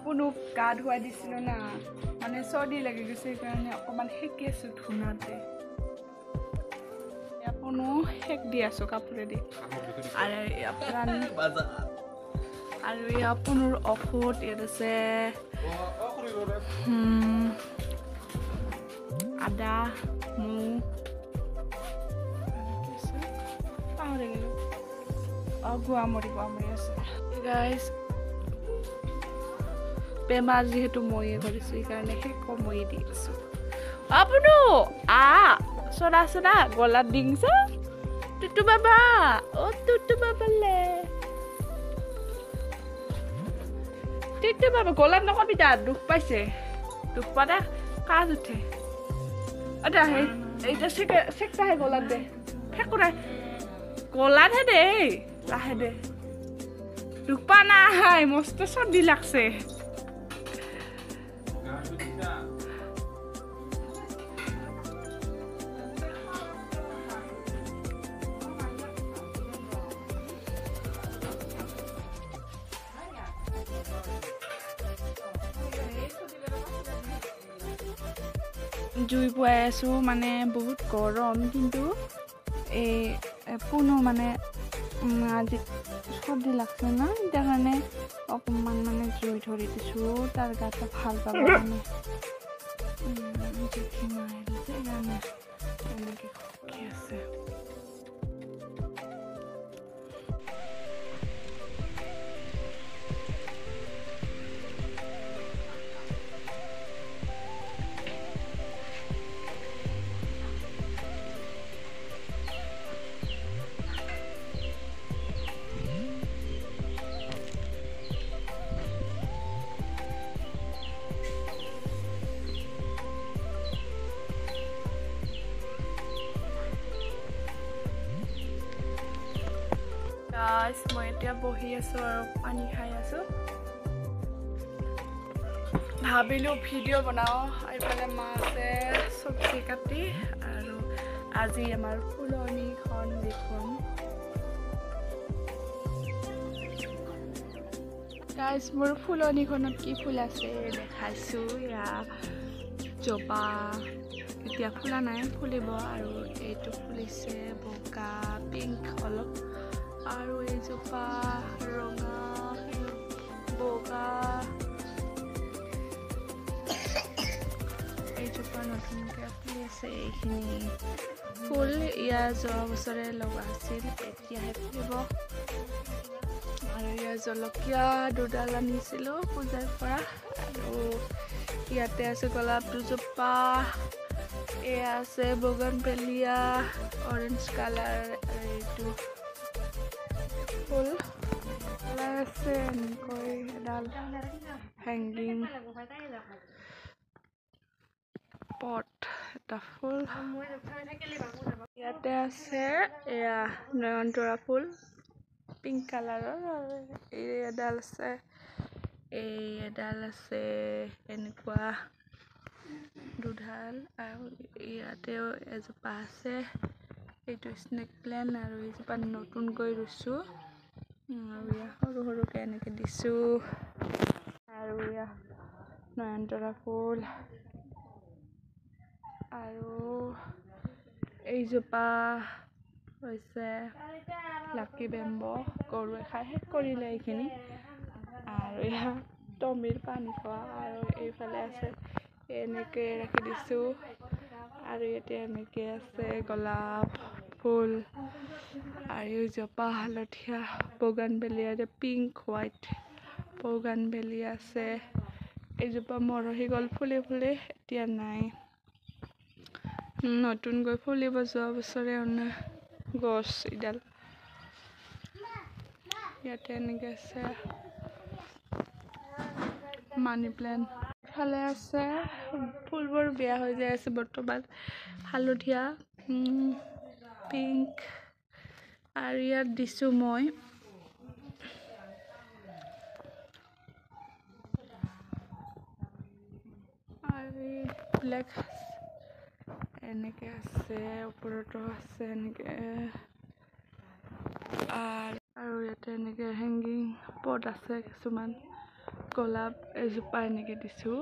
আপুনক গা ধুৱাই দিছিলোঁ না মানে চৰ্দি লাগি গৈছে সেইকাৰণে অকণমান সেকি আছোঁ ধুনাতে আপুনো সেক দি আছোঁ কাপোৰেদি আৰু এই আপুনৰ ঔষধ ইয়াত আছে আদা মৌ পাহৰি গ'লোঁ গুৱামৰি আছে গাইজ বেমাৰ যিহেতু ময়ে কৰিছোঁ সেইকাৰণে সেই ময়ে দি আছোঁ আপুনো চৰা গলাত ডিংছ টুটু বাবা টুটু বাবালে টুটু বাবা গলাত নকবি দা দুখ পাইছে দুখ পালে কাজ উঠে এইটা চেকটাহে গলাত দে ফেকুৰাই গলাতহে দে লাহে দে দুখ পা নাই মস্ত চৰ্দি লাগছে জুই পুৱাই আছোঁ মানে বহুত গৰম কিন্তু এই পুনো মানে আজি চৰ্দি লাগছে না এতিয়া কাৰণে অকণমান মানে জুই ধৰি দিছোঁ তাৰ গাটো ভাল পাব মানে সেইকাৰণে এনেকৈ খকি আছে মই এতিয়া বহি আছোঁ আৰু পানী খাই আছোঁ ভাবিলোঁ ভিডিঅ' বনাওঁ এইফালে মাছে চব্জি কাটি আৰু আজি আমাৰ ফুলনিখন দেখোন গাইজ মোৰ ফুলনিখনত কি ফুল আছে দেখাইছোঁ এয়া জবা এতিয়া ফুলা নাই ফুলিব আৰু এইটো ফুলিছে বগা পিংক অলপ আৰু এইজোপা ৰঙা বগা এইজোপা নতুনকৈ ফুলি আছে এইখিনি ফুল ইয়াৰ যোৱা বছৰে লগা আছিল এতিয়াহে ফুলিব আৰু ইয়াৰ জলকীয়া দুডাল আনিছিলোঁ পূজাৰ পৰা আৰু ইয়াতে আছে গোলাপ দুজোপা এয়া আছে বগনভেলিয়া অৰেঞ্জ কালাৰ এইটো ফুল আছে এনেকৈ এডাল হেংগিং পট এটা ফুল ইয়াতে আছে এয়া নয়নতৰা ফুল পিংক কালাৰৰ আৰু এই এডাল আছে এনেকুৱা দুডাল আৰু ইয়াতেও এজোপা আছে এইটো স্নেক প্লেণ্ট আৰু এইজোপা নতুনকৈ ৰুইছোঁ আৰু ইয়াত সৰু সৰুকৈ এনেকৈ দিছোঁ আৰু ইয়াত নয়নতৰা ফুল আৰু এইজোপা হৈছে লাকি বেম্ব গৰুৱে খাই শেষ কৰিলে এইখিনি আৰু ইয়াত টমিৰ পানী খোৱা আৰু এইফালে আছে এনেকৈ ৰাখি দিছোঁ আৰু ইয়াতে এনেকৈ আছে গোলাপ ফুল আৰু জপা হালধীয়া বগনভেলিয়া পিংক হোৱাইট বগনভেলিয়া আছে এইজোপা মৰহি গ'ল ফুলি ফুলি এতিয়া নাই নতুনকৈ ফুলিব যোৱা বছৰে অনা গছ এডাল ইয়াতে এনেকৈ আছে মানি প্লেণ্ট ফালে আছে ফুলবোৰ বেয়া হৈ যায় আছে বৰ্তমান হালধীয়া পিংক আৰু ইয়াত দিছোঁ মই আৰু ব্লেক এনেকৈ আছে ওপৰতো আছে এনেকৈ আৰু ইয়াতে এনেকৈ হেংগিং পট আছে কিছুমান গোলাপ এজোপা এনেকৈ দিছোঁ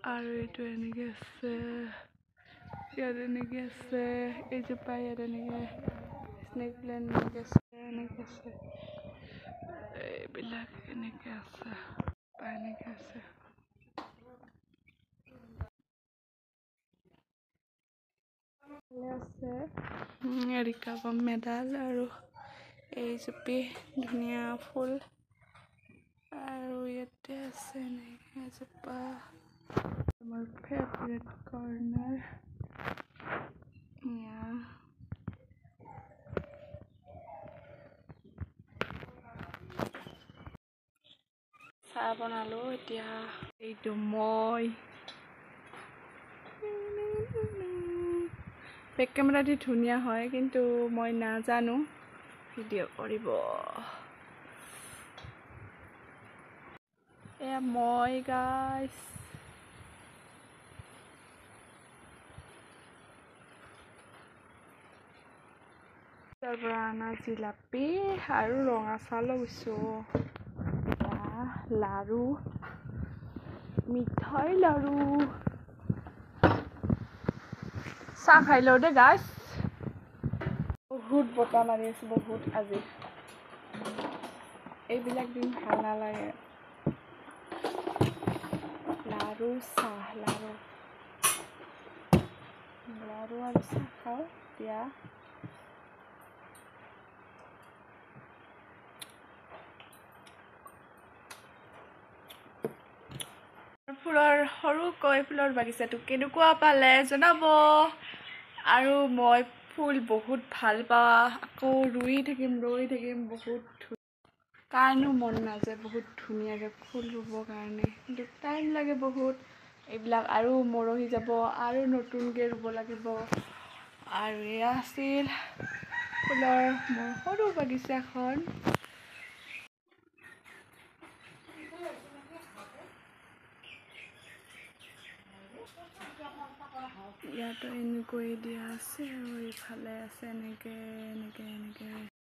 আৰু এইটো এনেকৈ আছে ইয়াত এনেকৈ আছে এইজোপা ইয়াত এনেকৈ স্নেক প্লেণ্ট এনেকৈ আছে এইবিলাক এনেকৈ আছে এনেকৈ আছে আছে এৰিকা মেডাল আৰু এইজোপি ধুনীয়া ফুল আৰু ইয়াতে আছে এনেকৈ এজোপা মোৰ ফেভৰেট কৰ্নাৰ চাহ বনালোঁ এতিয়া এইটো মই বেক কেমেৰা দি ধুনীয়া হয় কিন্তু মই নাজানো ভিডিঅ' কৰিব এয়া মই গাইছ তাৰ পৰা অনা জিলাপি আৰু ৰঙা চাহ লৈছোঁ লাৰু মিঠাই লাৰু চাহ খাই লওঁ দে গাইছ বহুত বতাহ মাৰি আছে বহুত আজি এইবিলাক দিন ভাল নালাগে লাৰু চাহ লাৰু আৰু চাহ খাওঁ এতিয়া ফুলৰ সৰুকৈ ফুলৰ বাগিচাটো কেনেকুৱা পালে জনাব আৰু মই ফুল বহুত ভাল পাওঁ আকৌ ৰুই থাকিম বহুত কাৰণেও মন নাযায় বহুত ধুনীয়াকৈ ফুল ৰুবৰ কাৰণে কিন্তু টাইম লাগে বহুত এইবিলাক আৰু মৰহি যাব আৰু নতুনকৈ ৰুব লাগিব আৰু এয়া আছিল ফুলৰ মোৰ সৰু বাগিচাখন ইয়াতো এনেকৈ দিয়া আছে আৰু ইফালে আছে এনেকৈ